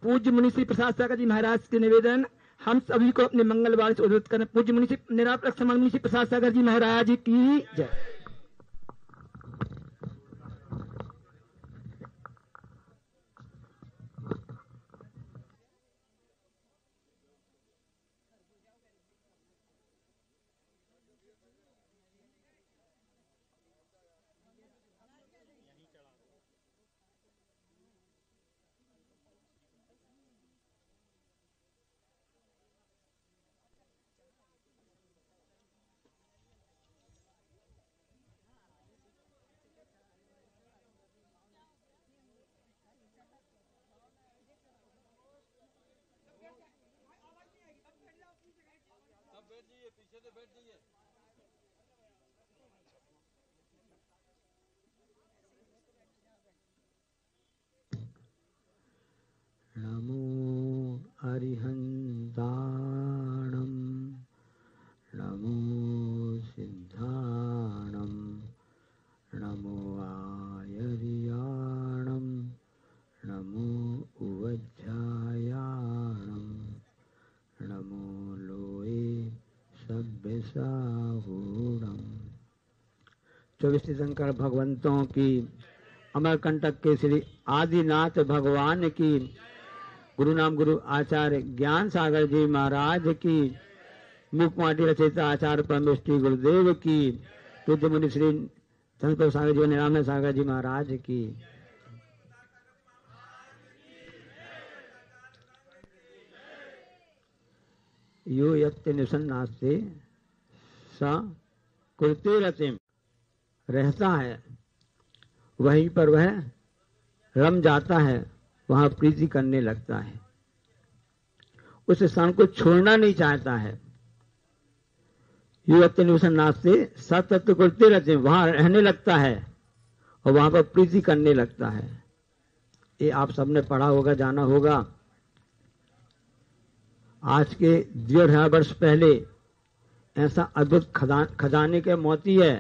पूज्य मुनि श्री प्रसाद सागर जी महाराज के निवेदन हम सभी को अपने मंगलवार से उद्धृत करना। पूज्य मुनि श्री निरापरक समन मुनि श्री प्रसाद सागर जी महाराज की जय। नमो अरिहन्ताणं नमो सिद्धाणं नमो आयर्याणं नमो उवज्झायाणं नमो लोए सभ्यसाहूणम्। 24 तीर्थंकर भगवंतों की, अमरकंटक के श्री आदिनाथ भगवान की, गुरु नाम गुरु आचार्य ज्ञान सागर जी महाराज की, मुखमाटी रचयिता आचार्य परमेश्वरी गुरुदेव की, पूज्य मुनि श्री चंद्र सागर जी निरामय सागर जी महाराज की। यो यत्ते निसन्नास्ते सा कुरुते रतिम, रहता है वहीं पर वह रम जाता है, वहां प्रीति करने लगता है, उस स्थान को छोड़ना नहीं चाहता है। युवनाथ से सतत्व करते रहते हैं, वहां रहने लगता है और वहां पर प्रीति करने लगता है। ये आप सबने पढ़ा होगा, जाना होगा। आज के 1,500 वर्ष पहले ऐसा अद्भुत खजाने के मोती है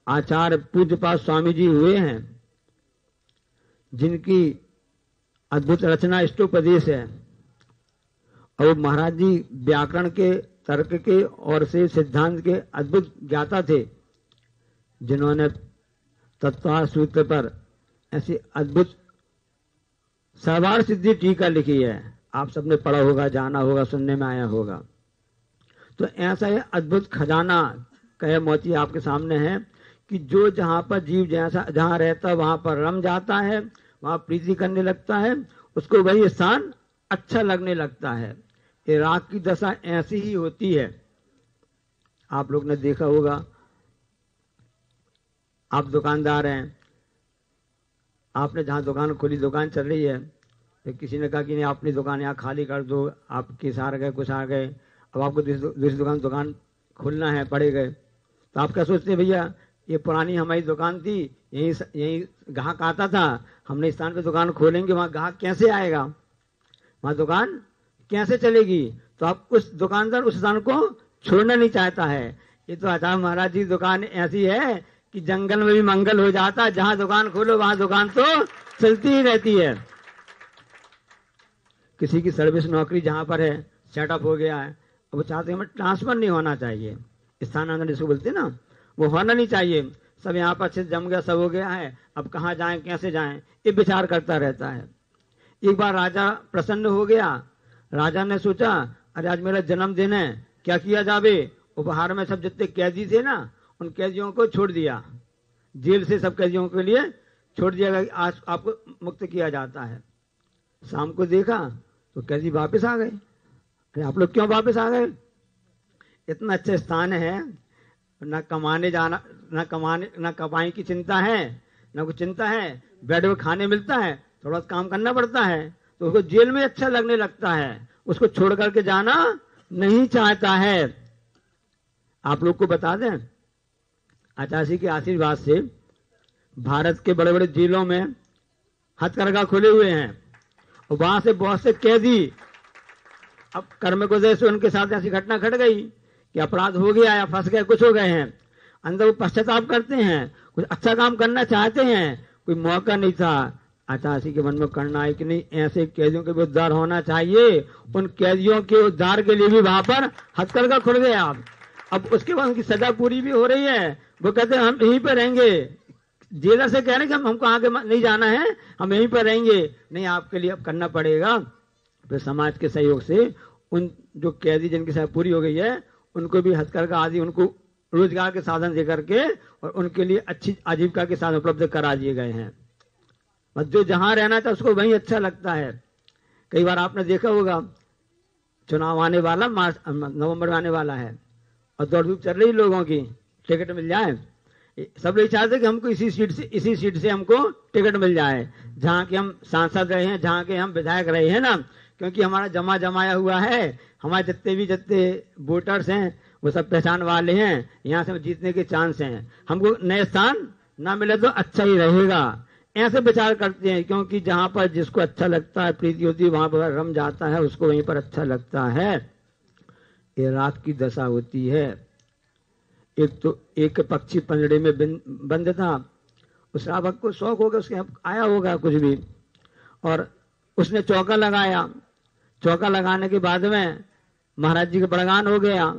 आचार्य पूज्यपाद स्वामी जी हुए हैं, जिनकी अद्भुत रचना इष्टोपदेश है। और महाराज जी व्याकरण के, तर्क के और से सिद्धांत के अद्भुत ज्ञाता थे, जिन्होंने तत्व सूत्र पर ऐसी अद्भुत सर्वार सिद्धि टीका लिखी है। आप सबने पढ़ा होगा, जाना होगा, सुनने में आया होगा। तो ऐसा है अद्भुत खजाना कहे मोती आपके सामने है कि जो जहां पर जीव जैसा जहां रहता है वहां पर रम जाता है, वहां प्रीति करने लगता है, उसको वही स्थान अच्छा लगने लगता है। ये राग की दशा ऐसी ही होती है। आप लोग ने देखा होगा, आप दुकानदार हैं, आपने जहां दुकान खोली, दुकान चल रही है, तो किसी ने कहा कि नहीं अपनी दुकान यहाँ खाली कर दो, आप किस आ गए, कुछ आ गए, अब आपको दूसरी दुकान खोलना है, पड़े गए। तो आप क्या सोचते हैं, भैया ये पुरानी हमारी दुकान थी, यही ग्राहक आता था, हमने इस स्थान पे दुकान खोलेंगे, वहां ग्राहक कैसे आएगा, वहां दुकान कैसे चलेगी। तो आप उस दुकानदार उस स्थान को छोड़ना नहीं चाहता है। ये तो आचार्य महाराज जी दुकान ऐसी है कि जंगल में भी मंगल हो जाता, जहां दुकान खोलो वहां दुकान तो चलती ही रहती है। किसी की सर्विस नौकरी जहां पर है, सेटअप हो गया है, वो चाहते हैं हमें ट्रांसफर नहीं होना चाहिए, स्थानांतरण जिसको बोलते हैं ना, वो होना नहीं चाहिए। सब यहाँ पर अच्छे जम गया, सब हो गया है, अब कहाँ जाएं, कैसे जाएं, ये विचार करता रहता है। एक बार राजा प्रसन्न हो गया, राजा ने सोचा अरे आज मेरा जन्मदिन है, क्या किया जावे। उपहार में सब जितने कैदी थे ना, उन कैदियों को छोड़ दिया, जेल से सब कैदियों के लिए छोड़ दिया गया, आज आपको मुक्त किया जाता है। शाम को देखा तो कैदी वापस आ गए। अरे आप लोग क्यों वापस आ गए, इतना अच्छा स्थान है, न कमाने जाना, न कमाई की चिंता है, न कुछ चिंता है, बेड में खाने मिलता है, थोड़ा काम करना पड़ता है, तो उसको जेल में अच्छा लगने लगता है, उसको छोड़ करके जाना नहीं चाहता है। आप लोग को बता दें, आचार्य के आशीर्वाद से भारत के बड़े बड़े जेलों में हथकरघा खुले हुए हैं, और वहां से बहुत से कैदी अब कर्म को जैसे उनके साथ ऐसी घटना घट गई कि अपराध हो गया या फंस गए, कुछ हो गए हैं, अंदर वो पश्चाताप करते हैं, कुछ अच्छा काम करना चाहते हैं, कोई मौका नहीं था, आचार्य के मन में करना है कि नहीं, ऐसे कैदियों के भी उद्धार होना चाहिए। उन कैदियों के उद्धार के लिए भी वहां पर हथकरघा खुल गया। अब उसके बाद उनकी सजा पूरी भी हो रही है। वो कहते हैं हम यहीं पर रहेंगे। जेलर से कह रहे हैं कि हमको आगे नहीं जाना है, हम यहीं पर रहेंगे। नहीं, आपके लिए अब करना पड़ेगा। फिर समाज के सहयोग से उन जो कैदी जिनकी सजा पूरी हो गई है उनको भी हथकरघा आदि उनको रोजगार के साधन दे करके और उनके लिए अच्छी आजीविका के साधन उपलब्ध करा दिए गए हैं। बस जो जहां रहना था उसको वहीं अच्छा लगता है। कई बार आपने देखा होगा, चुनाव आने वाला नवंबर में आने वाला है और दौड़ धूप चल रही लोगों की, टिकट मिल जाए। सब लोग चाहते कि हमको इसी सीट से हमको टिकट मिल जाए, जहाँ के हम सांसद रहे हैं, जहाँ के हम विधायक रहे हैं ना, क्योंकि हमारा जमाया हुआ है। हमारे जितने वोटर्स हैं वो सब पहचान वाले हैं, यहाँ से जीतने के चांस हैं। हमको नए स्थान ना मिले तो अच्छा ही रहेगा, ऐसे विचार करते हैं। क्योंकि जहाँ पर जिसको अच्छा लगता है, प्रीति होती है, वहां पर रम जाता है, उसको वहीं पर अच्छा लगता है। ये रात की दशा होती है। एक पक्षी पंजड़े में बंद था। उस रावक को शौक होगा, उसके आया होगा कुछ भी, और उसने चौका लगाया। चौका लगाने के बाद में महाराज जी का बड़गान हो गया।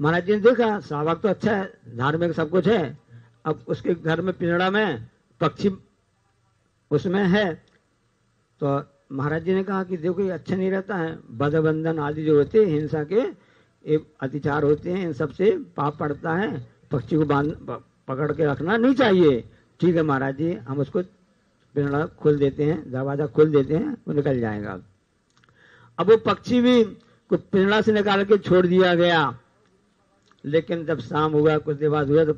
महाराज जी ने देखा श्रावक तो अच्छा है, धार्मिक सब कुछ है। अब उसके घर में पिंजड़ा में पक्षी उसमें है, तो महाराज जी ने कहा कि देखो ये अच्छा नहीं रहता है। बंधन आदि जो होते हैं, हिंसा के अत्याचार होते हैं, इन सबसे पाप पड़ता है। पक्षी को पकड़ के रखना नहीं चाहिए। ठीक है महाराज जी, हम उसको पिंजड़ा खोल देते हैं, दरवाजा खोल देते हैं, वो निकल जाएगा। अब वो पक्षी भी कुछ पिंजड़ा से निकाल के छोड़ दिया गया। लेकिन जब शाम हुआ, कुछ देर बाद हुआ, तो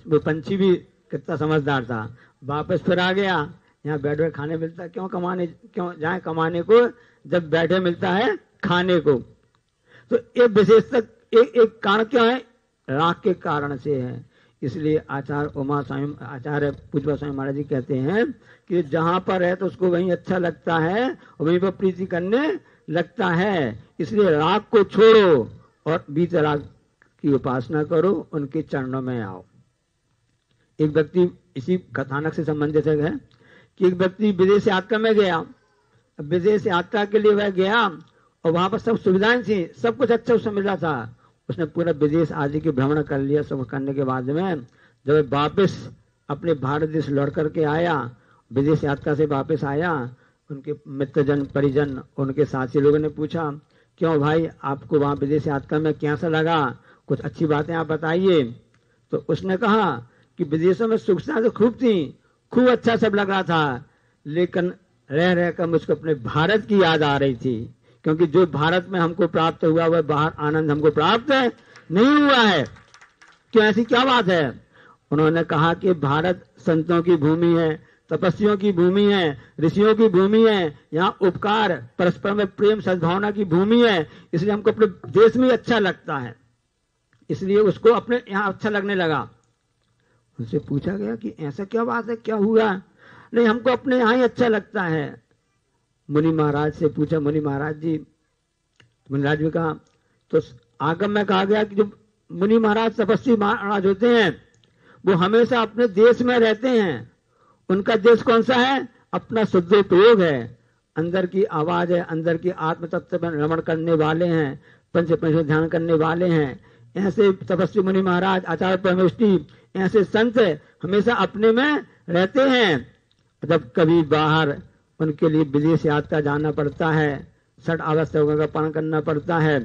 वो पंछी भी कितना समझदार था, वापस फिर आ गया। यहाँ बैठ बैठ खाने मिलता है, क्यों जाए कमाने को जब बैठे मिलता है खाने को। तो एक विशेषता एक कारण क्या है, राग के कारण से है। इसलिए आचार्य पूज्य स्वामी महाराज जी कहते हैं कि जहां पर है तो उसको वहीं अच्छा लगता है और वहीं पर प्रीति करने लगता है। इसलिए राग को छोड़ो और बीच राग की उपासना करो, उनके चरणों में आओ। एक व्यक्ति, इसी कथानक से संबंधित है कि एक व्यक्ति विदेश यात्रा में गया। विदेश यात्रा के लिए वह गया और वहां पर सब सुविधाएं थी, सब कुछ अच्छा उससे मिला था। उसने पूरा विदेश आदि के भ्रमण कर लिया। सब करने के बाद में जब वापस अपने भारत देश लौट करके आया, विदेश यात्रा से वापस आया, उनके मित्रजन परिजन उनके साथी लोगों ने पूछा, क्यों भाई आपको वहां विदेश यात्रा में कैसा लगा, कुछ अच्छी बातें आप बताइए। तो उसने कहा कि विदेशों में सुविधाएं तो खूब थी, खूब अच्छा सब लग रहा था, लेकिन रह रहकर मुझको अपने भारत की याद आ रही थी। क्योंकि जो भारत में हमको प्राप्त हुआ वह बाहर आनंद हमको प्राप्त नहीं हुआ है। क्यों, ऐसी क्या बात है? उन्होंने कहा कि भारत संतों की भूमि है, तपस्वियों की भूमि है, ऋषियों की भूमि है, यहाँ उपकार परस्पर में प्रेम सद्भावना की भूमि है। इसलिए हमको अपने देश में अच्छा लगता है, इसलिए उसको अपने यहाँ अच्छा लगने लगा। उनसे पूछा गया कि ऐसा क्या बात है, क्या हुआ? नहीं, हमको अपने यहाँ ही अच्छा लगता है। मुनि महाराज से पूछा, मुनि महाराज जी, मुनि महाराज ने कहा, तो आगम में कहा गया कि जो मुनि महाराज तपस्वी महाराज होते हैं वो हमेशा अपने देश में रहते हैं। उनका देश कौन सा है? अपना शुद्ध प्रयोग है, अंदर की आवाज है, अंदर की आत्म तत्व में रमण करने वाले हैं, पंच ध्यान करने वाले हैं। ऐसे तपस्वी मुनि महाराज, आचार्य परमेष्टि, ऐसे संत हमेशा अपने में रहते हैं। जब कभी बाहर उनके लिए विदेश यात्रा जाना पड़ता है, 6 आवश्यकों का पालन करना पड़ता है,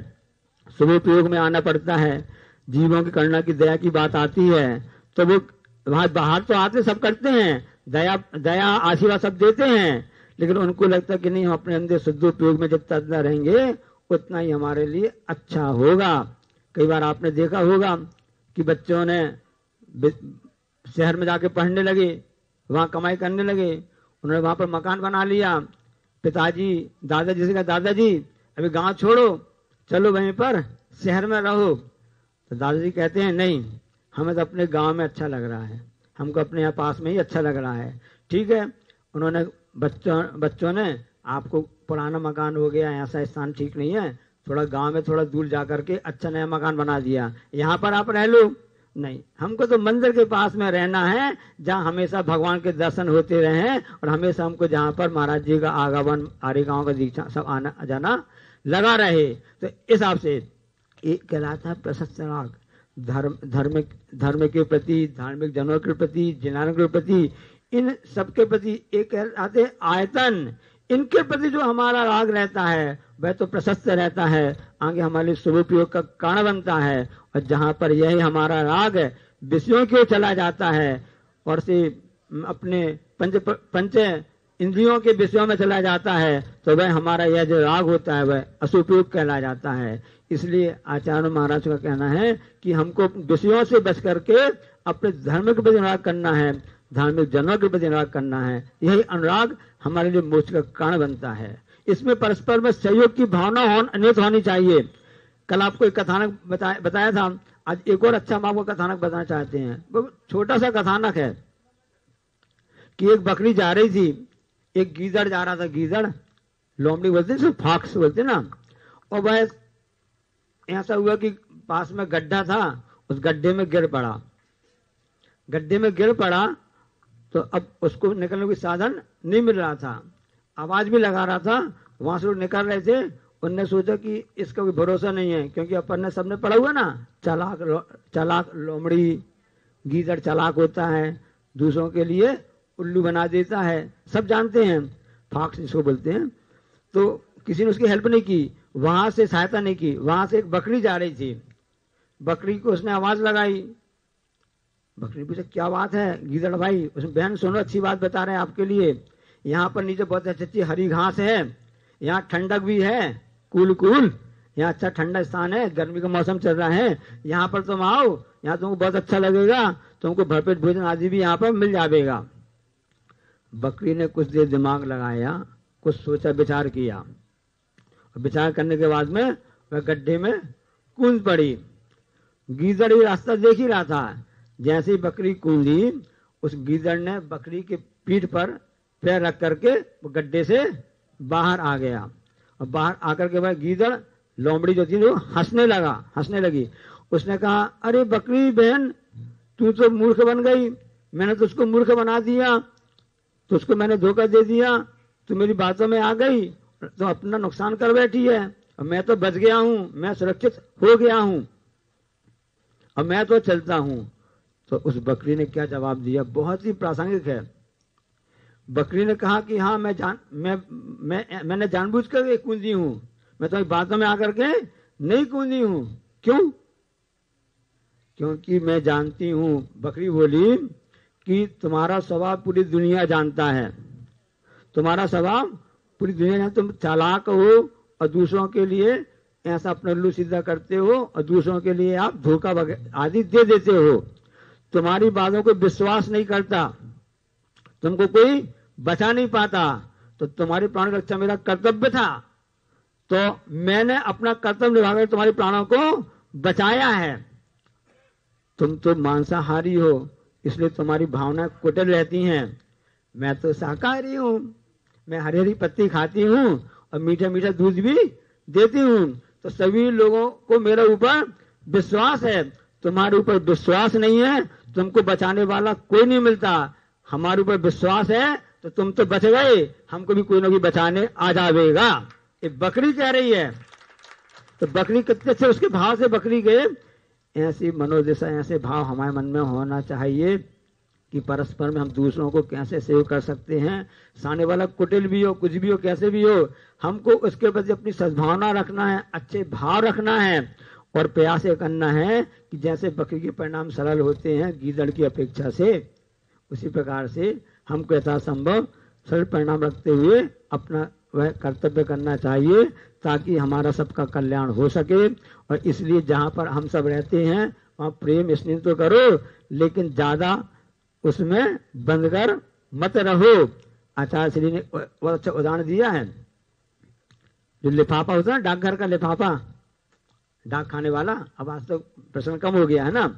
शुभ प्रयोग में आना पड़ता है, जीवों की करुणा की दया की बात आती है, तो वो वहां बाहर तो आते सब करते हैं, दया आशीर्वाद सब देते हैं, लेकिन उनको लगता है कि नहीं, हम अपने अंदर शुद्ध प्रयोग में जितना रहेंगे उतना ही हमारे लिए अच्छा होगा। कई बार आपने देखा होगा कि बच्चों ने शहर में जाके पढ़ने लगे, वहां कमाई करने लगे, उन्होंने वहां पर मकान बना लिया। पिताजी दादाजी से कहा, दादाजी अभी गांव छोड़ो, चलो वहीं पर शहर में रहो। तो दादाजी कहते हैं, नहीं, हमें तो अपने गांव में अच्छा लग रहा है, हमको अपने यहाँ पास में ही अच्छा लग रहा है। ठीक है, उन्होंने बच्चों ने, आपको पुराना मकान हो गया, ऐसा स्थान ठीक नहीं है, थोड़ा गांव में थोड़ा दूर जा करके अच्छा नया मकान बना दिया, यहाँ पर आप रह लो। नहीं, हमको तो मंदिर के पास में रहना है जहाँ हमेशा भगवान के दर्शन होते रहे और हमेशा हमको जहाँ पर महाराज जी का आगमन आरे गाँव का दीक्षा सब आना जाना लगा रहे। तो इस हिसाब से एक कहलाता है प्रशस्त राग, धर्म के प्रति, धार्मिक जनों के प्रति, जिनारों के प्रति, इन सबके प्रति एक कहलाते आयतन, इनके प्रति जो हमारा राग रहता है वह तो प्रशस्त रहता है, आगे हमारे लिए शुभ उपयोग का कारण बनता है। और जहाँ पर यही हमारा राग विषयों की ओर चला जाता है और से अपने पंच इंद्रियों के विषयों में चला जाता है तो वह हमारा यह जो राग होता है वह असुपयोग कहला जाता है। इसलिए आचार्य महाराज का कहना है कि हमको विषयों से बच करके अपने धर्म के प्रति अनुराग करना है, धार्मिक जनों के प्रति अनुराग करना है। यही अनुराग हमारे लिए मोक्ष का कारण बनता है। इसमें परस्पर में सहयोग की भावना अनित होनी चाहिए। कल आपको एक कथानक बताया था, आज एक और अच्छा हम आपको कथानक बताना चाहते हैं। वो छोटा सा कथानक है कि एक बकरी जा रही थी, एक गीदड़ जा रहा था, गीदड़ लोमड़ी बोलते हैं, फॉक्स बोलते ना, और वह ऐसा हुआ कि पास में गड्ढा था, उस गड्ढे में गिर पड़ा तो अब उसको निकलने की साधन नहीं मिल रहा था, आवाज भी लगा रहा था, वहां से लोग निकल रहे थे। उनने सोचा कि इसका कोई भरोसा नहीं है, क्योंकि अपन ने सबने पढ़ा हुआ ना, चालाक लोमड़ी, गीदड़ चालाक होता है, दूसरों के लिए उल्लू बना देता है, सब जानते हैं, फॉक्स इसको बोलते हैं। तो किसी ने उसकी हेल्प नहीं की, वहां से सहायता नहीं की। वहां से एक बकरी जा रही थी, बकरी को उसने आवाज लगाई, बकरी पूछा क्या बात है गीदड़ भाई? उसमें बहन सुनो, अच्छी बात बता रहे हैं आपके लिए, यहाँ पर नीचे बहुत अच्छी हरी घास है, यहाँ ठंडक भी है, कूल, यहाँ अच्छा ठंडा स्थान है, गर्मी का मौसम चल रहा है, यहाँ पर तुम आओ, यहाँ तुमको बहुत अच्छा लगेगा, तुमको भरपेट भोजन आदि भी यहाँ पर मिल जाएगा। बकरी ने कुछ देर दिमाग लगाया, कुछ सोचा विचार किया, और विचार करने के बाद में वह गड्ढे में कूद पड़ी। गीदड़ ये रास्ता देख ही रहा था, जैसे ही बकरी कूदी, उस गीदड़ ने बकरी के पीठ पर पैर रख करके वो गड्ढे से बाहर आ गया। और बाहर आकर के वह गीदड़ लोमड़ी जो थी वो हंसने लगी। उसने कहा, अरे बकरी बहन, तू तो मूर्ख बन गई, मैंने तो उसको मूर्ख बना दिया, तो उसको मैंने धोखा दे दिया, तू मेरी बातों में आ गई तो अपना नुकसान कर बैठी है, और मैं तो बच गया हूँ, मैं सुरक्षित हो गया हूँ, और मैं तो चलता हूँ। तो उस बकरी ने क्या जवाब दिया, बहुत ही प्रासंगिक है। बकरी ने कहा कि हाँ मैंने जानबूझ कर कूदी हूँ, मैं तो बातों में आकर के नहीं कूदी हूँ। क्यों? क्योंकि मैं जानती हूँ, बकरी बोली, कि तुम्हारा स्वभाव पूरी दुनिया जानता है, तुम्हारा स्वभाव पूरी दुनिया जानता, तुम चालाक हो और दूसरों के लिए ऐसा अपना उल्लू सीधा करते हो, और दूसरों के लिए आप धोखा आदि दे देते हो, तुम्हारी बातों को विश्वास नहीं करता, तुमको कोई बचा नहीं पाता, तो तुम्हारी प्राण की रक्षा मेरा कर्तव्य था, तो मैंने अपना कर्तव्य निभाकर तुम्हारे प्राणों को बचाया है। तुम तो मांसाहारी हो, इसलिए तुम्हारी भावना कुटिल रहती हैं, मैं तो शाकाहारी हूँ, मैं हरी हरी पत्ती खाती हूँ और मीठा मीठा दूध भी देती हूँ, तो सभी लोगों को मेरे ऊपर विश्वास है, तुम्हारे ऊपर विश्वास नहीं है, तुमको बचाने वाला कोई नहीं मिलता, हमारे ऊपर विश्वास है तो तुम तो बच गए, हमको भी कोई ना कोई बचाने आ जाएगा। ये बकरी कह रही है। तो बकरी कितने अच्छे उसके भाव से बकरी गए। ऐसी मनोदशा, ऐसे भाव हमारे मन में होना चाहिए कि परस्पर में हम दूसरों को कैसे सेव कर सकते हैं, सामने वाला कुटिल भी हो, कुछ भी हो, कैसे भी हो, हमको उसके प्रति अपनी सद्भावना रखना है, अच्छे भाव रखना है, और प्रयास ये करना है कि जैसे बकरी के परिणाम सरल होते हैं गीदड़ की अपेक्षा से, उसी प्रकार से हमको यथासंभव सरल परिणाम रखते हुए अपना वह कर्तव्य करना चाहिए, ताकि हमारा सबका कल्याण हो सके। और इसलिए जहाँ पर हम सब रहते हैं वहाँ प्रेम स्नेह तो करो, लेकिन ज्यादा उसमें बंधकर मत रहो। आचार्य श्री ने बहुत अच्छा उदाहरण दिया है, जो लिफाफा होता है ना, डाकघर का लिफाफा, डाक खाने वाला, अब आज तो प्रश्न कम हो गया है ना,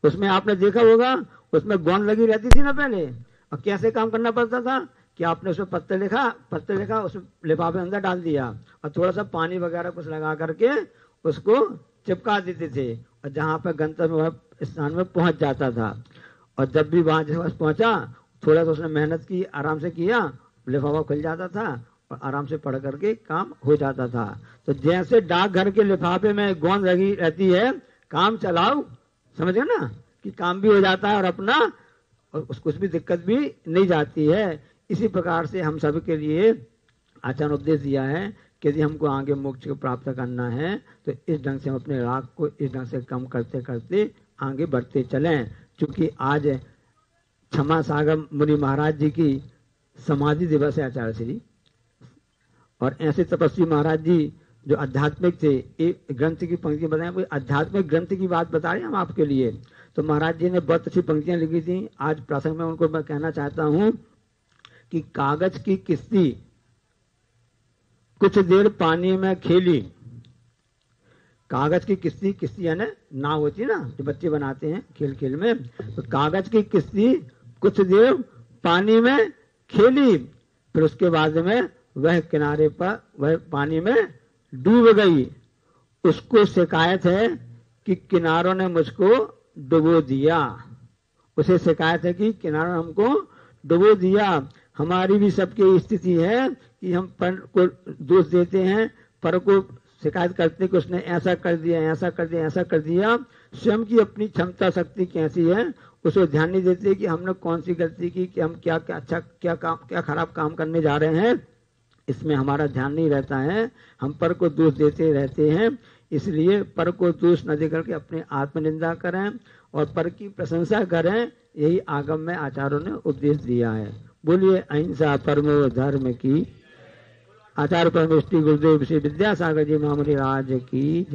उसमें आपने देखा होगा, उसमें गोंद लगी रहती थी ना पहले, और कैसे काम करना पड़ता था कि आपने उसमें पत्ते लिखा उस लिफाफे अंदर डाल दिया, और थोड़ा सा पानी वगैरह कुछ लगा करके उसको चिपका देते थे, और जहाँ पर गंतव्य स्थान में पहुंच जाता था। और जब भी वहां जिस पहुंचा थोड़ा सा उसने मेहनत की, आराम से किया, लिफाफा खुल जाता था और आराम से पढ़ करके काम हो जाता था। तो जैसे डाकघर के लिफाफे में गोंद लगी रहती है, काम चलाओ, समझ गए ना, कि काम भी हो जाता है और अपना और कुछ भी दिक्कत भी नहीं जाती है। इसी प्रकार से हम सब के लिए आचार्य उपदेश दिया है कि यदि हमको आगे मोक्ष को प्राप्त करना है तो इस ढंग से हम अपने राग को इस ढंग से कम करते करते आगे बढ़ते चलें। क्योंकि आज क्षमा सागर मुनि महाराज जी की समाधि दिवस है आचार्य श्री, और ऐसे तपस्वी महाराज जी जो आध्यात्मिक थे, एक ग्रंथ की पंक्ति बताएं, कोई आध्यात्मिक ग्रंथ की बात बता रहे हैं हम आपके लिए। तो महाराज जी ने बहुत अच्छी पंक्तियां लिखी थी। आज प्रसंग में उनको मैं कहना चाहता हूं कि कागज की किस्ती कुछ देर पानी में खेली। कागज की किस्ती, किस्ती यानी नाव होती है ना जो बच्चे बनाते हैं खेल खेल में, तो कागज की किस्ती कुछ देर पानी में खेली, फिर उसके बाद में वह किनारे पर वह पानी में डूब गई। उसको शिकायत है कि किनारों ने मुझको डुबो दिया। उसे शिकायत है कि किनारों ने हमको डुबो दिया। हमारी भी सबकी स्थिति है कि हम पर को दोष देते हैं, पर को शिकायत करते कि उसने ऐसा कर दिया, ऐसा कर दिया, ऐसा कर दिया। स्वयं की अपनी क्षमता शक्ति कैसी है उसको ध्यान नहीं देते कि हमने कौन सी गलती की, कि हम क्या क्या अच्छा क्या खराब काम करने जा रहे हैं, इसमें हमारा ध्यान नहीं रहता है। हम पर को दोष देते रहते हैं। इसलिए पर को दोष न देकर के अपने आत्मनिंदा करें और पर की प्रशंसा करें। यही आगम में आचार्यों ने उपदेश दिया है। बोलिए अहिंसा परमो धर्म की। आचार्य परमेष्टि गुरुदेव श्री विद्यासागर जी महामुनि राज की।